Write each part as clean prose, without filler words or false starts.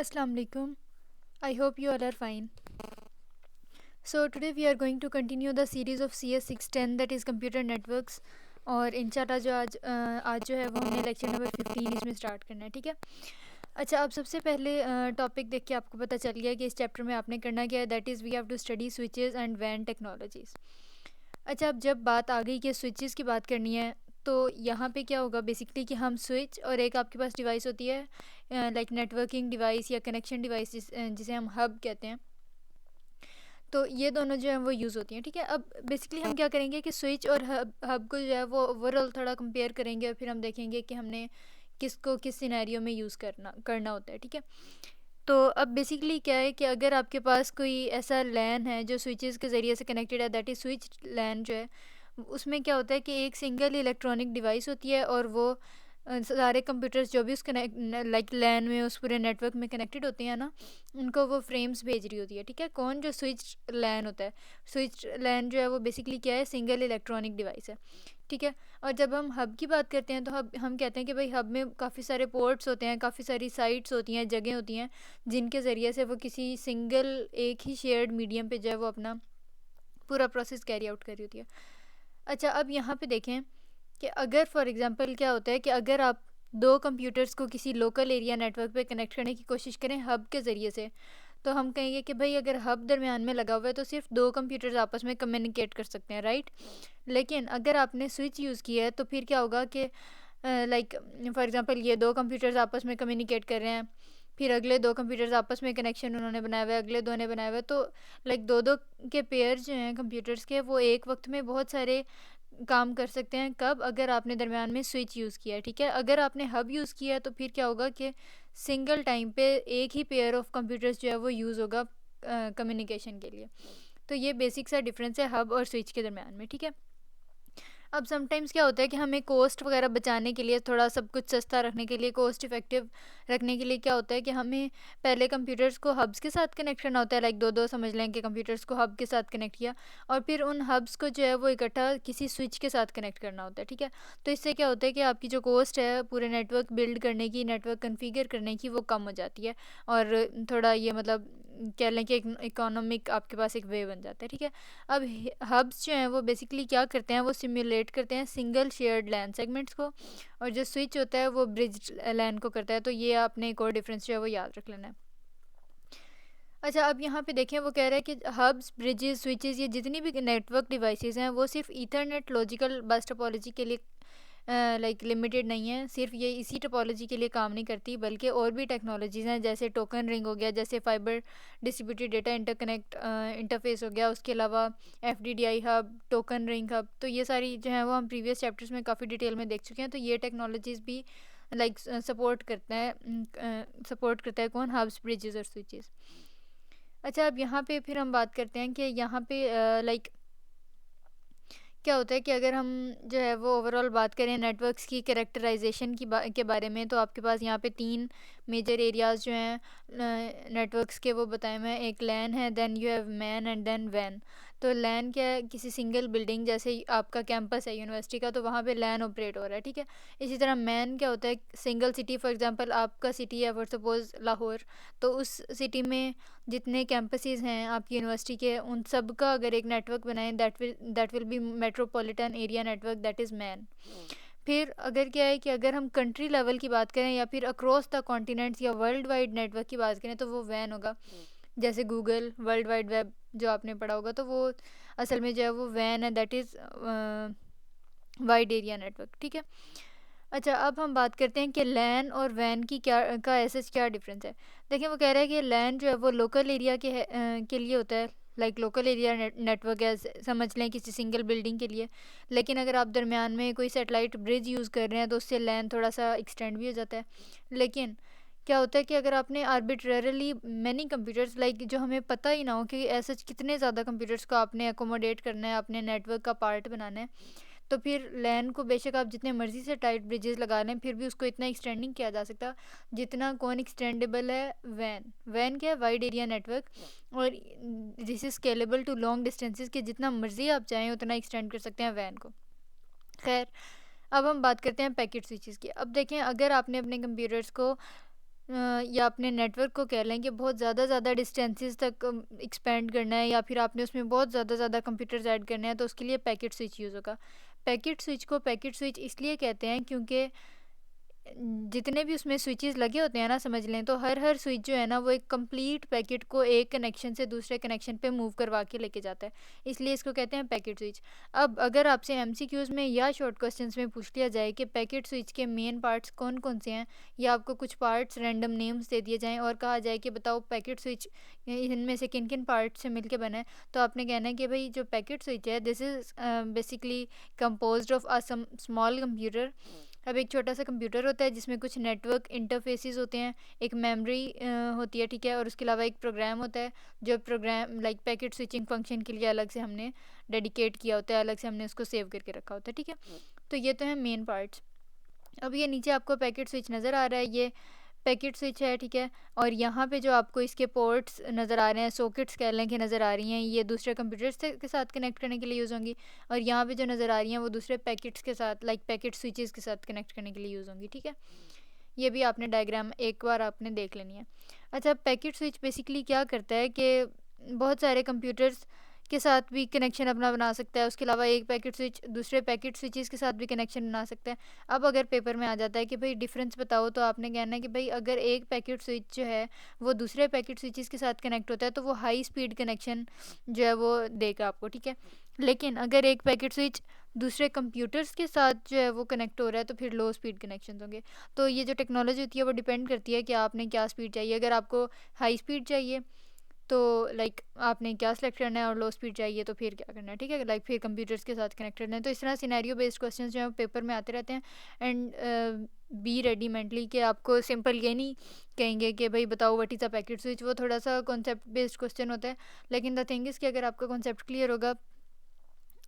Assalamu alaikum. I hope you all are fine. So today we are going to continue the series of CS 610 that is computer networks और इंशाल्लाह जो आज जो है वो हमने लेक्चर नंबर 15 इसमें स्टार्ट करना है, ठीक है। अच्छा, अब सबसे पहले टॉपिक देख के आपको पता चल गया कि इस चैप्टर में आपने करना क्या है, that is we have to study switches and वैन टेक्नोलॉजीज़। अच्छा, अब जब बात आ गई कि स्विचेस की बात करनी है तो यहाँ पे क्या होगा बेसिकली कि हम स्विच और एक आपके पास डिवाइस होती है लाइक नेटवर्किंग डिवाइस या कनेक्शन डिवाइस जिसे हम हब कहते हैं, तो ये दोनों जो है वो यूज़ होती हैं, ठीक है। अब बेसिकली हम क्या करेंगे कि स्विच और हब को जो है वो ओवरऑल थोड़ा कंपेयर करेंगे और फिर हम देखेंगे कि हमने किसको किस सिनेरियो में यूज़ करना होता है, ठीक है। तो अब बेसिकली क्या है कि अगर आपके पास कोई ऐसा लैन है जो स्विचेस के ज़रिए से कनेक्टेड है, दैट इज़ स्विच लैन जो है, उसमें क्या होता है कि एक सिंगल इलेक्ट्रॉनिक डिवाइस होती है और वो सारे कंप्यूटर्स जो भी उस कनेक्ट लाइक लैन में उस पूरे नेटवर्क में कनेक्टेड होते हैं ना, उनको वो फ्रेम्स भेज रही होती है, ठीक है। कौन जो स्विच लैन होता है, स्विच लैन जो है वो बेसिकली क्या है, सिंगल इलेक्ट्रॉनिक डिवाइस है, ठीक है। और जब हम हब की बात करते हैं तो हम कहते हैं कि भाई हब में काफ़ी सारे पोर्ट्स होते हैं, काफ़ी सारी साइट्स होती हैं, जगह होती हैं जिनके ज़रिए से वो किसी सिंगल एक ही शेयर्ड मीडियम पे जो है वो अपना पूरा प्रोसेस कैरी आउट कर रही होती है। अच्छा, अब यहाँ पे देखें कि अगर फॉर एग्जांपल क्या होता है कि अगर आप दो कंप्यूटर्स को किसी लोकल एरिया नेटवर्क पे कनेक्ट करने की कोशिश करें हब के ज़रिए से, तो हम कहेंगे कि भाई अगर हब दरमियान में लगा हुआ है तो सिर्फ दो कंप्यूटर्स आपस में कम्युनिकेट कर सकते हैं, राइट। लेकिन अगर आपने स्विच यूज़ किया है तो फिर क्या होगा कि लाइक फॉर एग्जांपल ये दो कंप्यूटर्स आपस में कम्युनिकेट कर रहे हैं, फिर अगले दो कंप्यूटर्स आपस में कनेक्शन उन्होंने बनाया हुआ है, अगले दो ने बनाया हुआ है, तो लाइक दो दो के पेयर जो हैं कंप्यूटर्स के, वो एक वक्त में बहुत सारे काम कर सकते हैं। कब? अगर आपने दरमियान में स्विच यूज़ किया है, ठीक है। अगर आपने हब यूज़ किया है तो फिर क्या होगा कि सिंगल टाइम पे एक ही पेयर ऑफ कंप्यूटर्स जो है वो यूज़ होगा कम्युनिकेशन के लिए। तो ये बेसिक सा डिफरेंस है हब और स्विच के दरमियान में, ठीक है। अब समटाइम्स क्या होता है कि हमें कॉस्ट वगैरह बचाने के लिए, थोड़ा सब कुछ सस्ता रखने के लिए, कॉस्ट इफ़ेक्टिव रखने के लिए क्या होता है कि हमें पहले कंप्यूटर्स को हब्स के साथ कनेक्ट करना होता है, लाइक दो दो समझ लें कि कंप्यूटर्स को हब के साथ कनेक्ट किया और फिर उन हब्स को जो है वो इकट्ठा किसी स्विच के साथ कनेक्ट करना होता है, ठीक है। तो इससे क्या होता है कि आपकी जो कॉस्ट है पूरे नेटवर्क बिल्ड करने की, नेटवर्क कन्फिगर करने की, वो कम हो जाती है और थोड़ा ये मतलब कह लें कि एक इकोनॉमिक आपके पास एक वे बन जाता है, ठीक है। अब हब्स जो हैं वो बेसिकली क्या करते हैं, वो सिमुलेट करते हैं सिंगल शेयर्ड लैन सेगमेंट्स को, और जो स्विच होता है वो ब्रिज लैन को करता है। तो ये आपने एक और डिफरेंस जो है वो याद रख लेना है। अच्छा, अब यहाँ पे देखें वो कह रहा है कि हब्स, ब्रिजेस, स्विचेस, ये जितनी भी नेटवर्क डिवाइसेस हैं वो सिर्फ ईथरनेट लॉजिकल बस टोपोलॉजी के लिए लाइक लिमिटेड नहीं है, सिर्फ ये इसी टोपोलॉजी के लिए काम नहीं करती, बल्कि और भी टेक्नोलॉजीज़ हैं, जैसे टोकन रिंग हो गया, जैसे fibre distributed data interconnect interface हो गया, उसके अलावा FDDI hub, token ring hub, तो ये सारी जो है वो हम प्रीवियस चैप्टर्स में काफ़ी डिटेल में देख चुके हैं। तो ये टेक्नोलॉजीज़ भी लाइक सपोर्ट करता है कौन, हब्स, ब्रिजेस और स्विचेस। अच्छा, अब यहाँ पे फिर हम बात करते हैं कि यहाँ पे लाइक क्या होता है कि अगर हम जो है वो ओवरऑल बात करें नेटवर्क्स की कैरेक्टराइजेशन के बारे में, तो आपके पास यहाँ पे तीन मेजर एरियाज़ जो हैं नेटवर्क्स के वो बताए हुए हैं। एक लैन है, then you have MAN and then वैन। तो लैन क्या है, किसी सिंगल बिल्डिंग, जैसे आपका कैंपस है यूनिवर्सिटी का, तो वहाँ पे लैन ऑपरेट हो रहा है, ठीक है। इसी तरह मैन क्या होता है, सिंगल सिटी, फॉर एग्जांपल आपका सिटी है फॉर सपोज लाहौर, तो उस सिटी में जितने कैंपसेस हैं आपकी यूनिवर्सिटी के, उन सब का अगर एक नेटवर्क बनाएं, that will be metropolitan area network, that is man. फिर अगर क्या है कि अगर हम कंट्री लेवल की बात करें या फिर अक्रॉस द कॉन्टिनेंट्स या वर्ल्ड वाइड नेटवर्क की बात करें, तो वो वैन होगा। जैसे गूगल, वर्ल्ड वाइड वेब जो आपने पढ़ा होगा, तो वो असल में जो है वो वैन है, that is wide area network, ठीक है। अच्छा, अब हम बात करते हैं कि लैन और वैन की का ऐसे क्या डिफरेंस है। देखिए, वो कह रहा है कि लैन जो है वो लोकल एरिया के लिए होता है, लाइक लोकल एरिया नेटवर्क है, समझ लें किसी सिंगल बिल्डिंग के लिए। लेकिन अगर आप दरमियान में कोई सैटेलाइट ब्रिज यूज़ कर रहे हैं तो उससे लैन थोड़ा सा एक्सटेंड भी हो जाता है। लेकिन क्या होता है कि अगर आपने आर्बिट्रेरली मैनी कंप्यूटर्स, लाइक जो हमें पता ही ना हो कि ऐसे कितने ज़्यादा कंप्यूटर्स को आपने अकोमोडेट करना है, अपने नेटवर्क का पार्ट बनाना है, तो फिर लैन को बेशक आप जितने मर्जी से टाइट ब्रिजेस लगा लें, फिर भी उसको इतना एक्सटेंड नहीं किया जा सकता जितना कौन एक्सटेंडेबल है, वैन। वैन क्या है, वाइड एरिया नेटवर्क, और this is scalable to long distances, के जितना मर्जी आप चाहें उतना एक्सटेंड कर सकते हैं वैन को। खैर, अब हम बात करते हैं पैकेट स्विचेस की। अब देखें, अगर आपने अपने कंप्यूटर्स को या अपने नेटवर्क को कह लें कि बहुत ज़्यादा डिस्टेंसेस तक एक्सपेंड करना है, या फिर आपने उसमें बहुत ज़्यादा कंप्यूटर्स ऐड करने हैं, तो उसके लिए पैकेट स्विच यूज़ होगा। पैकेट स्विच को पैकेट स्विच इसलिए कहते हैं क्योंकि जितने भी उसमें स्विचेस लगे होते हैं ना, समझ लें तो हर स्विच जो है ना वो एक कंप्लीट पैकेट को एक कनेक्शन से दूसरे कनेक्शन पे मूव करवा के लेके जाता है, इसलिए इसको कहते हैं पैकेट स्विच। अब अगर आपसे एमसीक्यूज़ में या शॉर्ट क्वेश्चंस में पूछ लिया जाए कि पैकेट स्विच के मेन पार्ट्स कौन कौन से हैं, या आपको कुछ पार्ट्स रैंडम नेम्स दे दिए जाएँ और कहा जाए कि बताओ पैकेट स्विच इनमें से किन किन पार्ट से मिलके बना है, तो आपने कहना है कि भाई जो पैकेट स्विच है this is basically composed of a small computer. अब एक छोटा सा कंप्यूटर होता है जिसमें कुछ नेटवर्क इंटरफेसेस होते हैं, एक मेमोरी होती है, ठीक है, और उसके अलावा एक प्रोग्राम होता है जो program like packet switching function के लिए अलग से हमने डेडिकेट किया होता है, अलग से हमने उसको सेव करके रखा होता है, ठीक है। तो ये तो है मेन पार्ट्स। अब ये नीचे आपको पैकेट स्विच नज़र आ रहा है, ये पैकेट स्विच है, ठीक है। और यहाँ पे जो आपको इसके पोर्ट्स नज़र आ रहे हैं, सॉकेट्स कह लें कि नज़र आ रही हैं, ये दूसरे कंप्यूटर्स के साथ कनेक्ट करने के लिए यूज़ होंगी, और यहाँ पे जो नज़र आ रही हैं वो दूसरे पैकेट्स के साथ लाइक पैकेट स्विचेस के साथ कनेक्ट करने के लिए यूज़ होंगी, ठीक है। ये भी आपने डायग्राम एक बार आपने देख लेनी है। अच्छा, पैकेट स्विच बेसिकली क्या करता है कि बहुत सारे कंप्यूटर्स के साथ भी कनेक्शन अपना बना सकता है, उसके अलावा एक पैकेट स्विच दूसरे पैकेट स्विचेस के साथ भी कनेक्शन बना सकता है। अब अगर पेपर में आ जाता है कि भाई डिफरेंस बताओ, तो आपने कहना है कि भाई अगर एक पैकेट स्विच जो है वो दूसरे पैकेट स्विचेस के साथ कनेक्ट होता है तो वो हाई स्पीड कनेक्शन जो है वो देगा आपको, ठीक है। लेकिन अगर एक पैकेट स्विच दूसरे कंप्यूटर्स के साथ जो है वो कनेक्ट हो रहा है तो फिर लो स्पीड कनेक्शन होंगे। तो ये जो टेक्नोलॉजी होती है वो डिपेंड करती है कि आपने क्या स्पीड चाहिए। अगर आपको हाई स्पीड चाहिए तो लाइक आपने क्या सेलेक्ट करना है, और लो स्पीड चाहिए तो फिर क्या करना है, ठीक है, लाइक फिर कंप्यूटर्स के साथ कनेक्ट करना है। तो इस तरह सिनेरियो बेस्ड क्वेश्चंस जो है पेपर में आते रहते हैं। एंड बी रेडी मेंटली कि आपको सिंपल ये नहीं कहेंगे कि भाई बताओ what is a packet switch, वो थोड़ा सा कॉन्सेप्ट बेस्ड क्वेश्चन होता है। लेकिन द थिंग इज़ कि अगर आपका कॉन्सेप्ट क्लियर होगा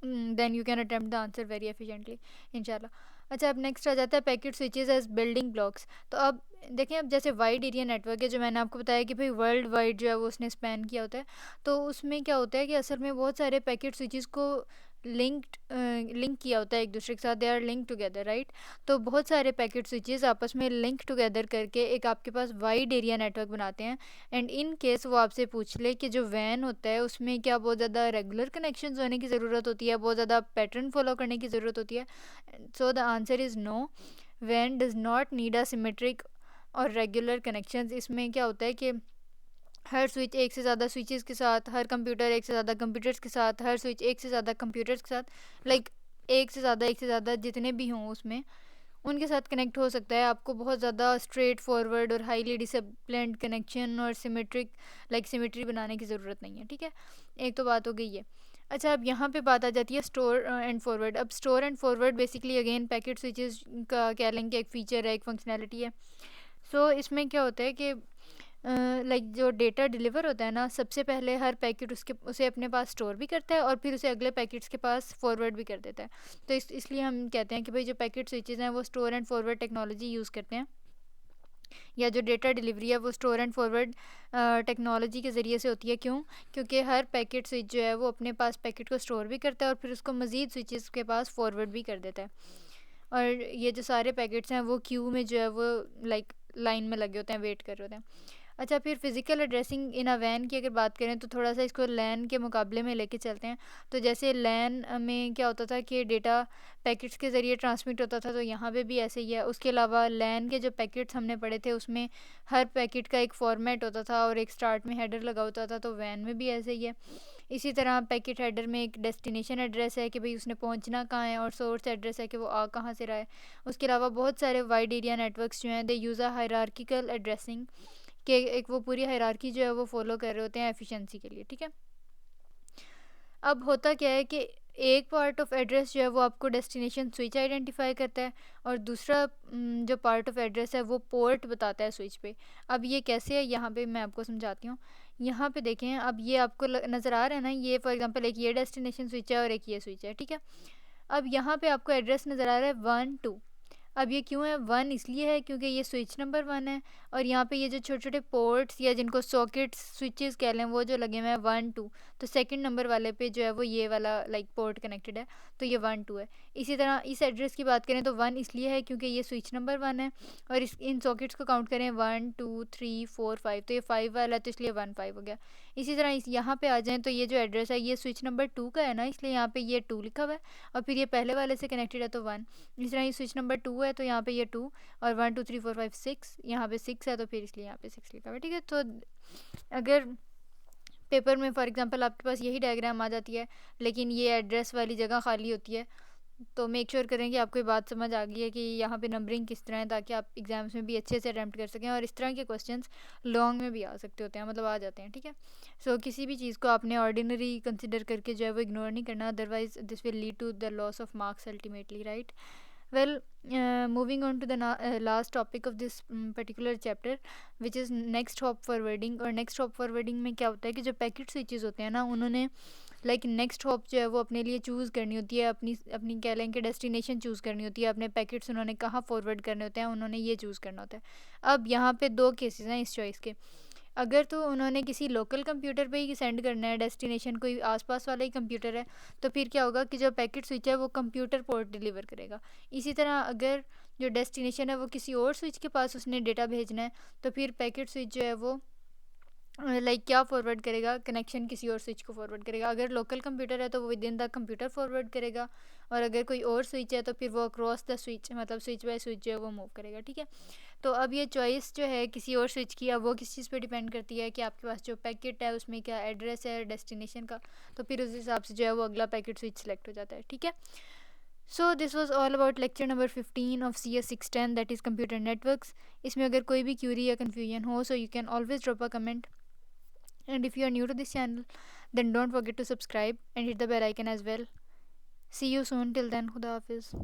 then you can attempt the answer very efficiently इंशाल्लाह। अच्छा, अब नेक्स्ट आ जाता है packet switches as building blocks. तो अब देखें, अब जैसे वाइड एरिया नेटवर्क है जो मैंने आपको बताया कि भाई वर्ल्ड वाइड जो है वो उसने स्पैन किया होता है, तो उसमें क्या होता है कि असल में बहुत सारे पैकेट स्विचेस को लिंक किया होता है एक दूसरे के साथ, they are link together, right. तो बहुत सारे पैकेट स्विचेस आपस में लिंक टुगेदर करके एक आपके पास वाइड एरिया नेटवर्क बनाते हैं। एंड इन केस वो आपसे पूछ ले कि जो वैन होता है उसमें क्या बहुत ज़्यादा रेगुलर कनेक्शंस होने की ज़रूरत होती है, बहुत ज़्यादा पैटर्न फॉलो करने की ज़रूरत होती है, so the answer is no, वैन does not need a symmetric और रेगुलर कनेक्शंस। इसमें क्या होता है कि हर स्विच एक से ज़्यादा स्विचेस के साथ, हर कंप्यूटर एक से ज़्यादा कंप्यूटर्स के साथ, हर स्विच एक से ज़्यादा कंप्यूटर्स के साथ, लाइक एक से ज़्यादा जितने भी हों उसमें उनके साथ कनेक्ट हो सकता है। आपको बहुत ज़्यादा स्ट्रेट फॉरवर्ड और हाईली डिसिप्लिन्ड कनेक्शन और सिमेट्रिक लाइक सिमेट्री बनाने की ज़रूरत नहीं है, ठीक है। एक तो बात हो गई है। अच्छा, अब यहाँ पे बात आ जाती है स्टोर एंड फॉरवर्ड। अब store and forward basically again packet switches का कह लेंगे एक फ़ीचर है, एक फंक्शनैलिटी है। सो इसमें क्या होता है कि लाइक जो डेटा डिलीवर होता है ना, सबसे पहले हर पैकेट उसे अपने पास स्टोर भी करता है और फिर उसे अगले पैकेट्स के पास फॉरवर्ड भी कर देता है। तो इसलिए हम कहते हैं कि भाई जो पैकेट स्विचेस हैं वो store and forward technology use करते हैं, या जो डेटा डिलीवरी है वो स्टोर एंड फॉरवर्ड टेक्नोलॉजी के ज़रिए से होती है। क्यों? क्योंकि हर पैकेट स्विच जो है वो अपने पास पैकेट को स्टोर भी करता है और फिर उसको मज़ीद स्विचेस के पास फॉरवर्ड भी कर देता है। और ये जो सारे पैकेट्स हैं वो क्यू में जो है वो लाइक लाइन में लगे होते हैं, वेट कर रहे होते हैं। अच्छा, फिर फिज़िकल एड्रेसिंग इन अ वैन की अगर बात करें तो थोड़ा सा इसको लैन के मुकाबले में लेके चलते हैं। तो जैसे लैन में क्या होता था कि डेटा पैकेट्स के ज़रिए ट्रांसमिट होता था, तो यहाँ पे भी ऐसे ही है। उसके अलावा लैन के जो पैकेट्स हमने पढ़े थे उसमें हर पैकेट का एक फॉर्मेट होता था और एक स्टार्ट में हेडर लगा होता था, तो वैन में भी ऐसे ही है। इसी तरह पैकेट हेडर में एक डेस्टिनेशन एड्रेस है कि भाई उसने पहुंचना कहाँ है, और सोर्स एड्रेस है कि वो आ कहाँ से रहा है। उसके अलावा बहुत सारे वाइड एरिया नेटवर्क्स जो हैं दे यूज़ अ हायरार्किकल एड्रेसिंग, कि एक वो पूरी हायरार्की जो है वो फॉलो कर रहे होते हैं एफिशिएंसी के लिए, ठीक है। अब होता क्या है कि एक पार्ट ऑफ एड्रेस जो है वो आपको डेस्टिनेशन स्विच आइडेंटिफाई करता है, और दूसरा जो पार्ट ऑफ एड्रेस है वो पोर्ट बताता है स्विच पे। अब ये कैसे है, यहाँ पे मैं आपको समझाती हूँ। यहाँ पे देखें, अब ये आपको नज़र आ रहा है ना, ये फॉर एग्जांपल एक ये डेस्टिनेशन स्विच है और एक ये स्विच है, ठीक है। अब यहाँ पे आपको एड्रेस नज़र आ रहा है 1 2। अब ये क्यों है, 1 इसलिए है क्योंकि ये स्विच नंबर 1 है, और यहाँ पे ये जो छोटे छोटे पोर्ट्स या जिनको सॉकेट्स स्विचेस कह लें वो जो लगे हुए हैं 1 2, तो सेकंड नंबर वाले पे जो है वो ये वाला लाइक पोर्ट कनेक्टेड है, तो ये 1 2 है। इसी तरह इस एड्रेस की बात करें तो 1 इसलिए है क्योंकि ये स्विच नंबर 1 है, और इस इन सॉकेट्स को काउंट करें 1 2 3 4 5, तो ये 5 वाला है तो इसलिए 1 5 हो गया। इसी तरह इस यहाँ पे आ जाएँ तो ये जो एड्रेस है ये स्विच नंबर 2 का है ना, इसलिए यहाँ पे ये 2 लिखा हुआ है, और फिर ये पहले वाले से कनेक्टेड है तो 1। इस तरह ये स्विच नंबर 2 है तो यहाँ पे ये 2, और 1 2 3 4 5 6, यहाँ पे 6 है तो फिर इसलिए यहाँ पे 6 लिखा हुआ है। ठीक है, तो अगर पेपर में फॉर एग्जांपल आपके पास यही डायग्राम आ जाती है लेकिन ये एड्रेस वाली जगह खाली होती है, तो मेक श्योर करें कि आपको ये बात समझ आ गई है कि यहाँ पे नंबरिंग किस तरह है, ताकि आप एग्जाम्स में भी अच्छे से अटैम्प्ट कर सकें, और इस तरह के क्वेश्चंस लॉन्ग में भी आ सकते होते हैं, मतलब आ जाते हैं। ठीक है, सो किसी भी चीज़ को आपने ऑर्डिनरी कंसिडर करके जो है वो इग्नोर नहीं करना, otherwise this will lead to the loss of marks ultimately, right. well moving on to the last topic of this particular chapter, which is next hop forwarding। और next hop forwarding में क्या होता है कि जो packet switches होते हैं ना, उन्होंने लाइक नेक्स्ट हॉप जो है वो अपने लिए चूज़ करनी होती है, अपनी अपनी कह लें कि डेस्टिनेशन चूज़ करनी होती है, अपने पैकेट्स उन्होंने कहाँ फॉरवर्ड करने होते हैं उन्होंने ये चूज़ करना होता है। अब यहाँ पे दो केसेस हैं इस चॉइस के। अगर तो उन्होंने किसी लोकल कंप्यूटर पे ही सेंड करना है डेस्टिनेशन, कोई आसपास वाला ही कंप्यूटर है, तो फिर क्या होगा कि जो पैकेट स्विच है वो कंप्यूटर पोर्ट डिलीवर करेगा। इसी तरह अगर जो डेस्टिनेशन है वो किसी और स्विच के पास उसने डेटा भेजना है, तो फिर पैकेट स्विच जो है वो लाइक क्या फॉरवर्ड करेगा, कनेक्शन किसी और स्विच को फॉरवर्ड करेगा। अगर लोकल कंप्यूटर है तो वो with in the computer forward करेगा, और अगर कोई और स्विच है तो फिर वो अक्रॉस द स्विच, मतलब स्विच बाय स्विच जो है वो मूव करेगा। ठीक है, तो अब ये चॉइस जो है किसी और स्विच की, अब वो किस चीज़ पे डिपेंड करती है कि आपके पास जो पैकेट है उसमें क्या एड्रेस है डेस्टिनेशन का, तो फिर उस हिसाब से जो है वो अगला पैकेट स्विच सेलेक्ट हो जाता है। ठीक है, so this was all about lecture number 15 of CS610 that is computer networks. इसमें अगर कोई भी क्यूरी या कन्फ्यूजन हो so you can always drop a comment, and if you are new to this channel then don't forget to subscribe and hit the bell icon as well. See you soon, till then, khuda hafiz.